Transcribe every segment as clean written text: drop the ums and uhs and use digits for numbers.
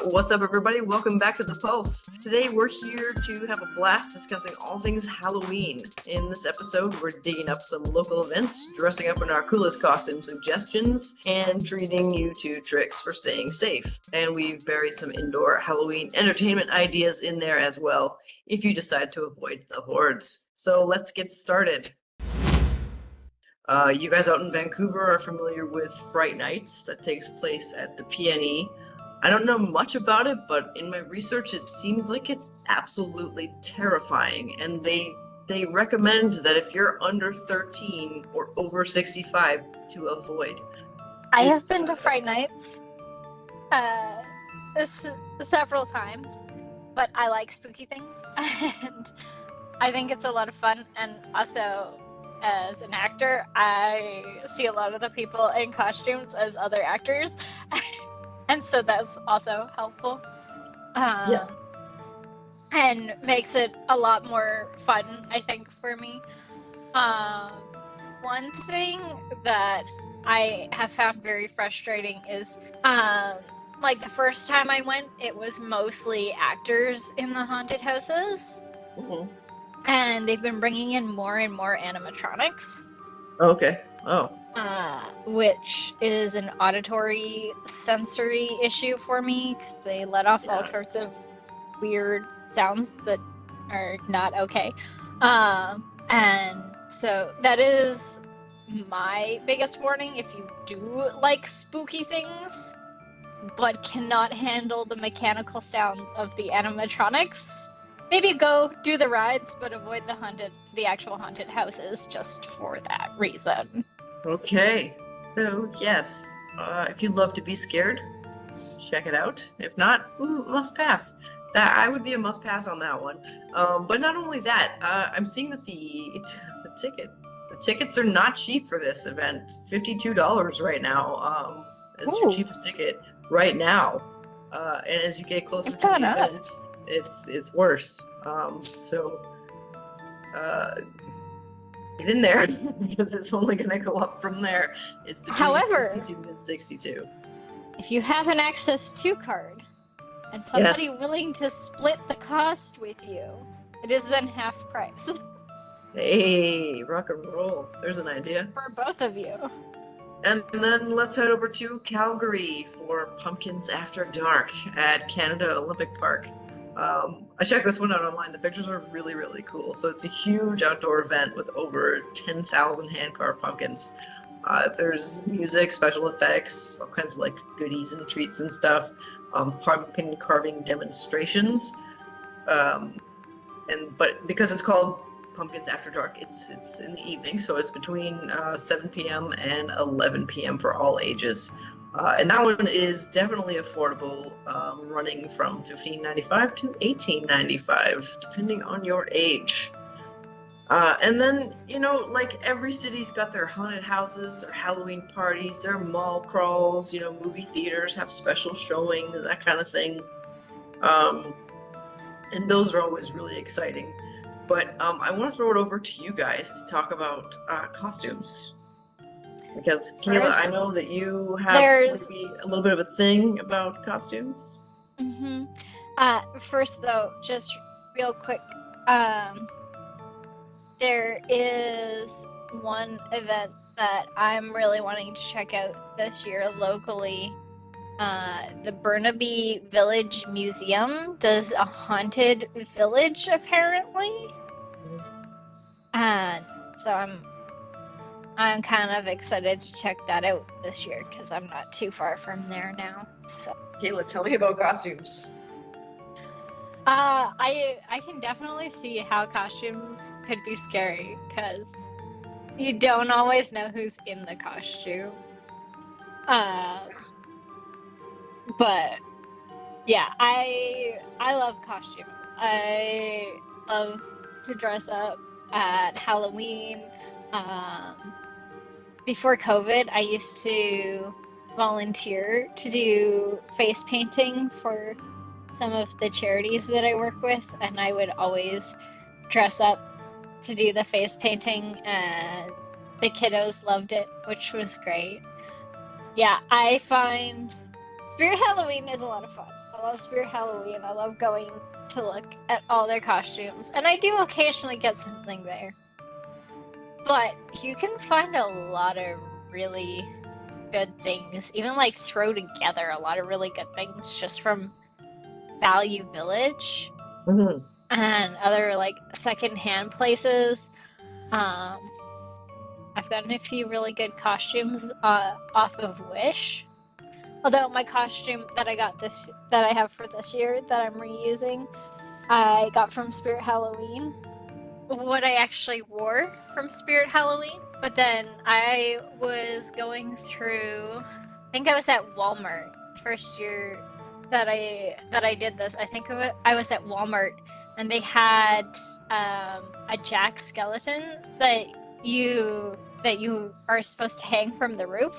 What's up, everybody? Welcome back to The Pulse. Today, we're here to have a blast discussing all things Halloween. In this episode, we're digging up some local events, dressing up in our coolest costume suggestions, and treating you to tricks for staying safe. And we've buried some indoor Halloween entertainment ideas in there as well, if you decide to avoid the hordes. So let's get started. You guys out in Vancouver are familiar with Fright Nights that takes place at the PNE. I don't know much about it, but in my research, it seems like it's absolutely terrifying. And they recommend that if you're under 13 or over 65 to avoid. I have been to Fright Nights several times, but I like spooky things, and I think it's a lot of fun. And also, as an actor, I see a lot of the people in costumes as other actors. And so that's also helpful. Yeah. And makes it a lot more fun, I think, for me. One thing that I have found very frustrating is, like the first time I went, it was mostly actors in the haunted houses. Mm-hmm. And they've been bringing in more and more animatronics. Okay. Oh. Which is an auditory sensory issue for me, because they let off all sorts of weird sounds that are not okay. And so that is my biggest warning. If you do like spooky things, but cannot handle the mechanical sounds of the animatronics, maybe go do the rides, but avoid the actual haunted houses just for that reason. Okay. So, yes, if you love to be scared, check it out. If not, must pass. I would be a must pass on that one. But not only that, I'm seeing that the tickets are not cheap for this event. $52 right now. Is your cheapest ticket right now. And as you get closer to the event, it's worse. Get in there, because it's only going to go up from there. It's between 52 and 62. If you have an Access 2 card and somebody willing to split the cost with you, it is then half price. Hey, rock and roll. There's an idea. For both of you. And then let's head over to Calgary for Pumpkins After Dark at Canada Olympic Park. I checked this one out online. The pictures are really, really cool. So it's a huge outdoor event with over 10,000 hand-carved pumpkins. There's music, special effects, all kinds of like goodies and treats and stuff. Pumpkin carving demonstrations. But because it's called Pumpkins After Dark, it's in the evening, so it's between 7 p.m. and 11 p.m. for all ages. And that one is definitely affordable, running from $15.95 to $18.95, depending on your age. And then, like every city's got their haunted houses, their Halloween parties, their mall crawls, movie theaters have special showings, that kind of thing. And those are always really exciting. But I want to throw it over to you guys to talk about costumes. Because, Kayla, I know that you have maybe a little bit of a thing about costumes. Mm-hmm. First, though, just real quick, there is one event that I'm really wanting to check out this year locally. The Burnaby Village Museum does a haunted village, apparently. And so I'm kind of excited to check that out this year, because I'm not too far from there now. So, Kayla, tell me about costumes. I can definitely see how costumes could be scary, because you don't always know who's in the costume. But yeah, I love costumes. I love to dress up at Halloween. Before COVID, I used to volunteer to do face painting for some of the charities that I work with, and I would always dress up to do the face painting, and the kiddos loved it, which was great. Yeah, I find Spirit Halloween is a lot of fun. I love Spirit Halloween. I love going to look at all their costumes, and I do occasionally get something there. But you can find a lot of really good things, even like throw together a lot of really good things just from Value Village Mhm. and other like secondhand places. Um, I've gotten a few really good costumes off of Wish. Although my costume that I have for this year that I'm reusing, I got from Spirit Halloween. What I actually wore from Spirit Halloween, but then I was going through. I think I was at Walmart first year that I did this. I think I was at Walmart and they had a Jack skeleton that you are supposed to hang from the roof,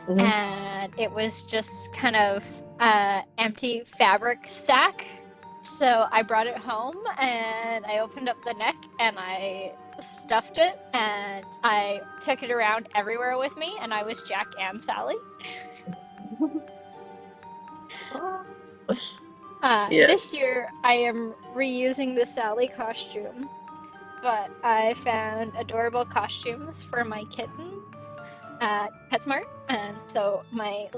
Mhm. and it was just kind of empty fabric sack. So I brought it home and I opened up the neck and I stuffed it and I took it around everywhere with me, and I was Jack and Sally. Yeah. This year I am reusing the Sally costume, but I found adorable costumes for my kittens at PetSmart, and so my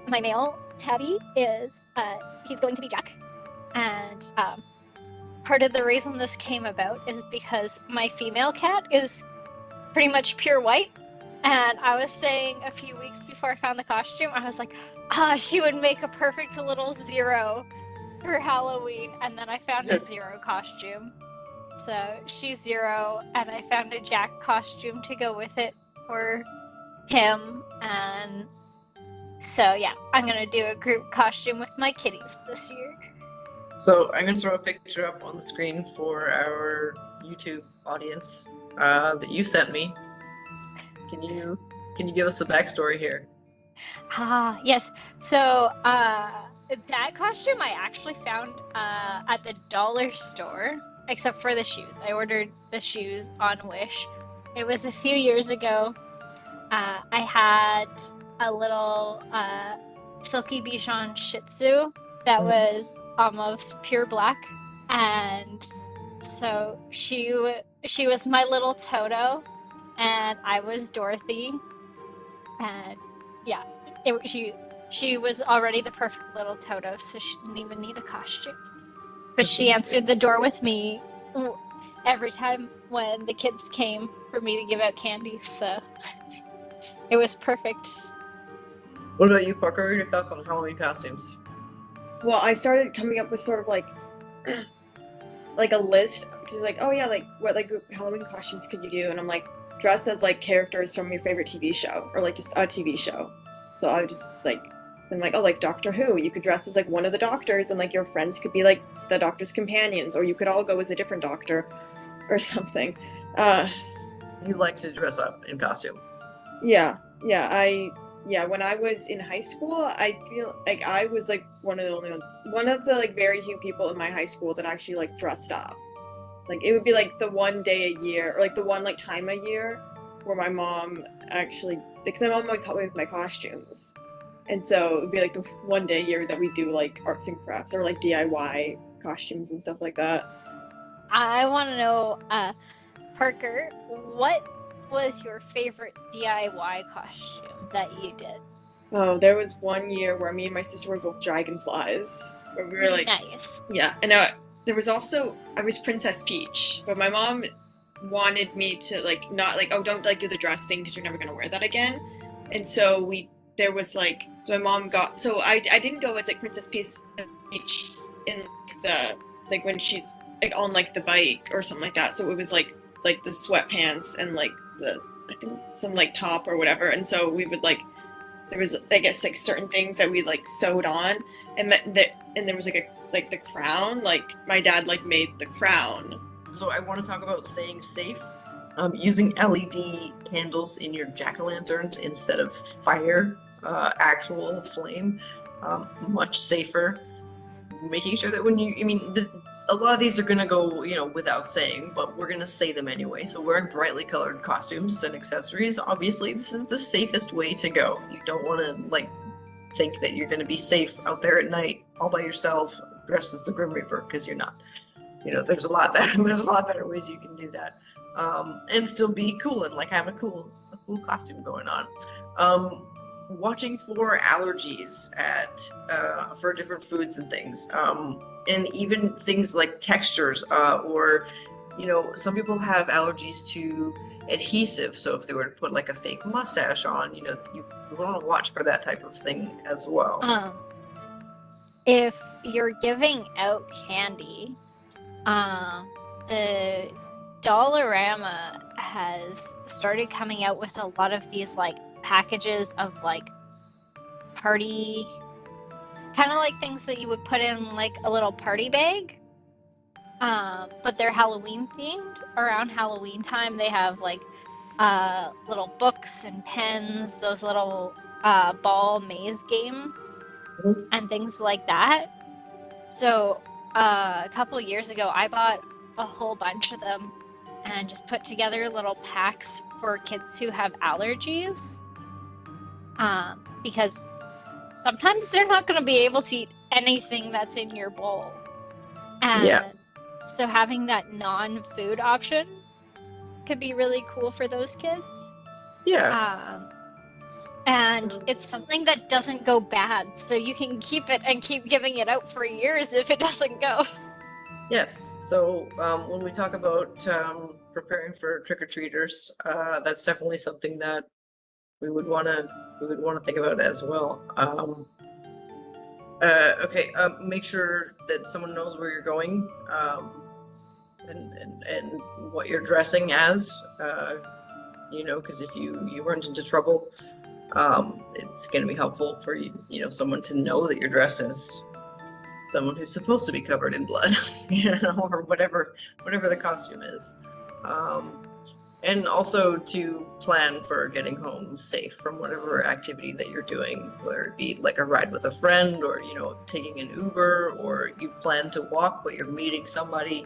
male tabby is he's going to be Jack, and part of the reason this came about is because my female cat is pretty much pure white, and I was saying a few weeks before I found the costume, I was like, she would make a perfect little Zero for Halloween, and then I found a Zero costume. So she's Zero, and I found a Jack costume to go with it for him, and so yeah, I'm gonna do a group costume with my kitties this year. So I'm gonna throw a picture up on the screen for our YouTube audience that you sent me. Can you give us the backstory here? Yes. So that costume I actually found at the dollar store, except for the shoes. I ordered the shoes on Wish. It was a few years ago. I had a little Silky Bichon Shih Tzu that was almost pure black, and so she was my little Toto, and I was Dorothy, and yeah, she was already the perfect little Toto, so she didn't even need a costume. But she answered the door with me every time when the kids came for me to give out candy, so it was perfect. What about you, Parker? What are your thoughts on Halloween costumes? Well, I started coming up with sort of like like a list to like, oh yeah, like what like Halloween costumes could you do? And I'm like dressed as like characters from your favorite TV show or like just a TV show. So I would just like I'm like, oh, like Doctor Who, you could dress as like one of the doctors and like your friends could be like the doctor's companions, or you could all go as a different doctor or something. You like to dress up in costume? Yeah, when I was in high school, I feel like I was like one of the like very few people in my high school that actually like dressed up. Like it would be like the one day a year, or like the one like time a year, where my mom actually, because my mom always helped me with my costumes, and so it would be like the one day a year that we do like arts and crafts or like DIY costumes and stuff like that. I want to know, Parker, what was your favorite DIY costume that you did? Oh, there was one year where me and my sister were both dragonflies, where we were like, Nice. yeah, and there was also I was Princess Peach, but my mom wanted me to like not like, oh, don't like do the dress thing because you're never gonna wear that again. And so there was like, so my mom got, so I didn't go as like Princess Peach in the like when she's like on like the bike or something like that. So it was like the sweatpants and like the I think some like top or whatever. And so we would like, there was I guess like certain things that we like sewed on, and and there was like the crown, like my dad like made the crown. So I want to talk about staying safe. Using LED candles in your jack-o'-lanterns instead of fire, actual flame, much safer. Making sure that when you, I mean, a lot of these are gonna go, without saying, but we're gonna say them anyway. So wearing brightly colored costumes and accessories, obviously, this is the safest way to go. You don't want to think that you're gonna be safe out there at night all by yourself, dressed as the Grim Reaper, because you're not. There's a lot better. There's a lot better ways you can do that, and still be cool and have a cool costume going on. Watching for allergies for different foods and things, and even things like textures, or some people have allergies to adhesive. So if they were to put a fake mustache on, you want to watch for that type of thing as well. If you're giving out candy, the Dollarama has started coming out with a lot of these packages of party, kind of like things that you would put in a little party bag, but they're Halloween themed. Around Halloween time they have little books and pens, those little ball maze games and things like that. So a couple years ago I bought a whole bunch of them and just put together little packs for kids who have allergies, because sometimes they're not going to be able to eat anything that's in your bowl. And Yeah. so having that non-food option could be really cool for those kids. Yeah. And it's something that doesn't go bad, so you can keep it and keep giving it out for years if it doesn't go. Yes. So when we talk about preparing for trick-or-treaters, that's definitely something that we would want to think about as well. Okay. Make sure that someone knows where you're going, and what you're dressing as. Because if you run into trouble, it's going to be helpful for someone to know that you're dressed as someone who's supposed to be covered in blood, or whatever the costume is. And also to plan for getting home safe from whatever activity that you're doing, whether it be a ride with a friend, or taking an Uber, or you plan to walk but you're meeting somebody.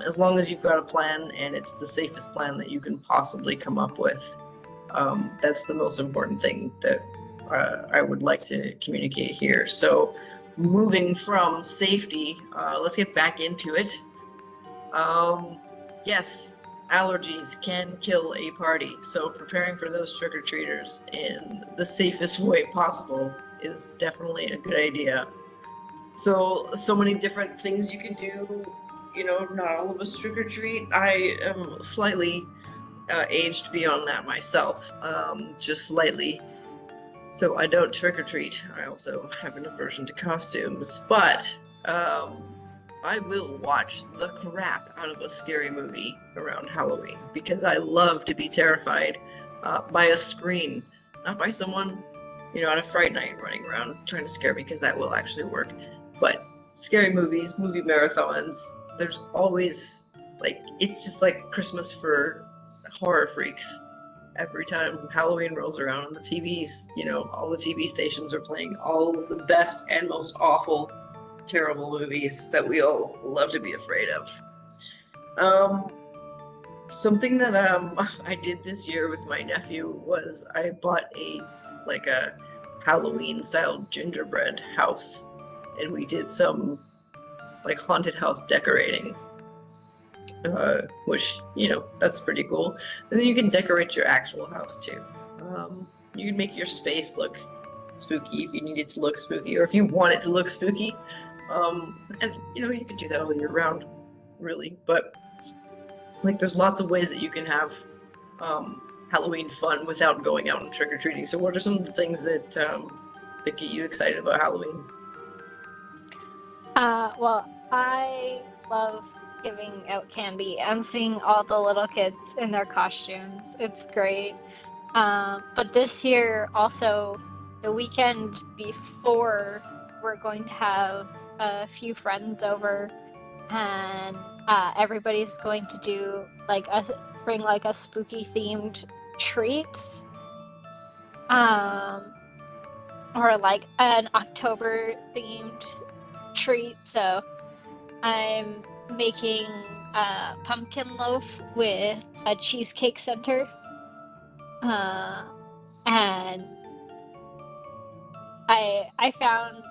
As long as you've got a plan and it's the safest plan that you can possibly come up with, that's the most important thing that I would like to communicate here. So moving from safety, let's get back into it. Yes, allergies can kill a party, so preparing for those trick-or-treaters in the safest way possible is definitely a good idea. So many different things you can do. Not all of us trick-or-treat. I am slightly aged beyond that myself, just slightly. So I don't trick-or-treat. I also have an aversion to costumes, but I will watch the crap out of a scary movie around Halloween, because I love to be terrified by a screen, not by someone, on a Fright Night running around trying to scare me, because that will actually work. But scary movies, movie marathons, there's always, it's just like Christmas for horror freaks. Every time Halloween rolls around, the TVs, all the TV stations are playing all of the best and most awful, terrible movies that we all love to be afraid of. Something that I did this year with my nephew was I bought a Halloween style gingerbread house, and we did some haunted house decorating, which that's pretty cool. And then you can decorate your actual house too. You can make your space look spooky if you need it to look spooky, or if you want it to look spooky. And you can do that all year round, really. But there's lots of ways that you can have Halloween fun without going out and trick-or-treating. So what are some of the things that get you excited about Halloween? Well, I love giving out candy and seeing all the little kids in their costumes. It's great. But this year, also, the weekend before, we're going to have a few friends over, and everybody's going to do bring a spooky themed treat, or an October themed treat. So I'm making a pumpkin loaf with a cheesecake center. And I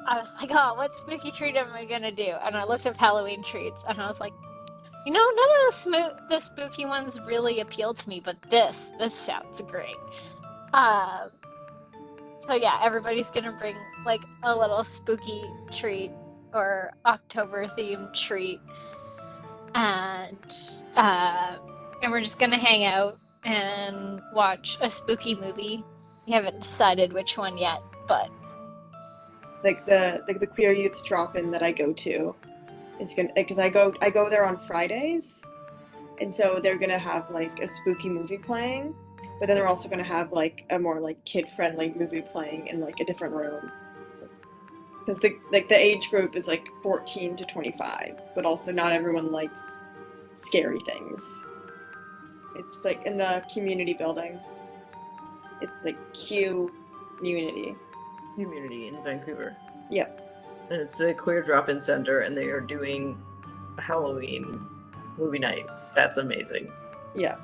was like, oh, what spooky treat am I gonna do? And I looked up Halloween treats, and I was like, you know, none of the spooky ones really appeal to me, but this sounds great. So yeah, everybody's gonna bring like a little spooky treat or October themed treat, and we're just gonna hang out and watch a spooky movie. We haven't decided which one yet, but Like the queer youth drop-in that I go to is gonna, because I go there on Fridays, and so they're gonna have like a spooky movie playing, but then they're also gonna have like a more like kid-friendly movie playing in like a different room, because the age group is like 14 to 25, but also not everyone likes scary things. It's like in the community building. It's like Q Community. Community in Vancouver. Yep. And it's a queer drop-in center, and they are doing a Halloween movie night. That's amazing. Yeah.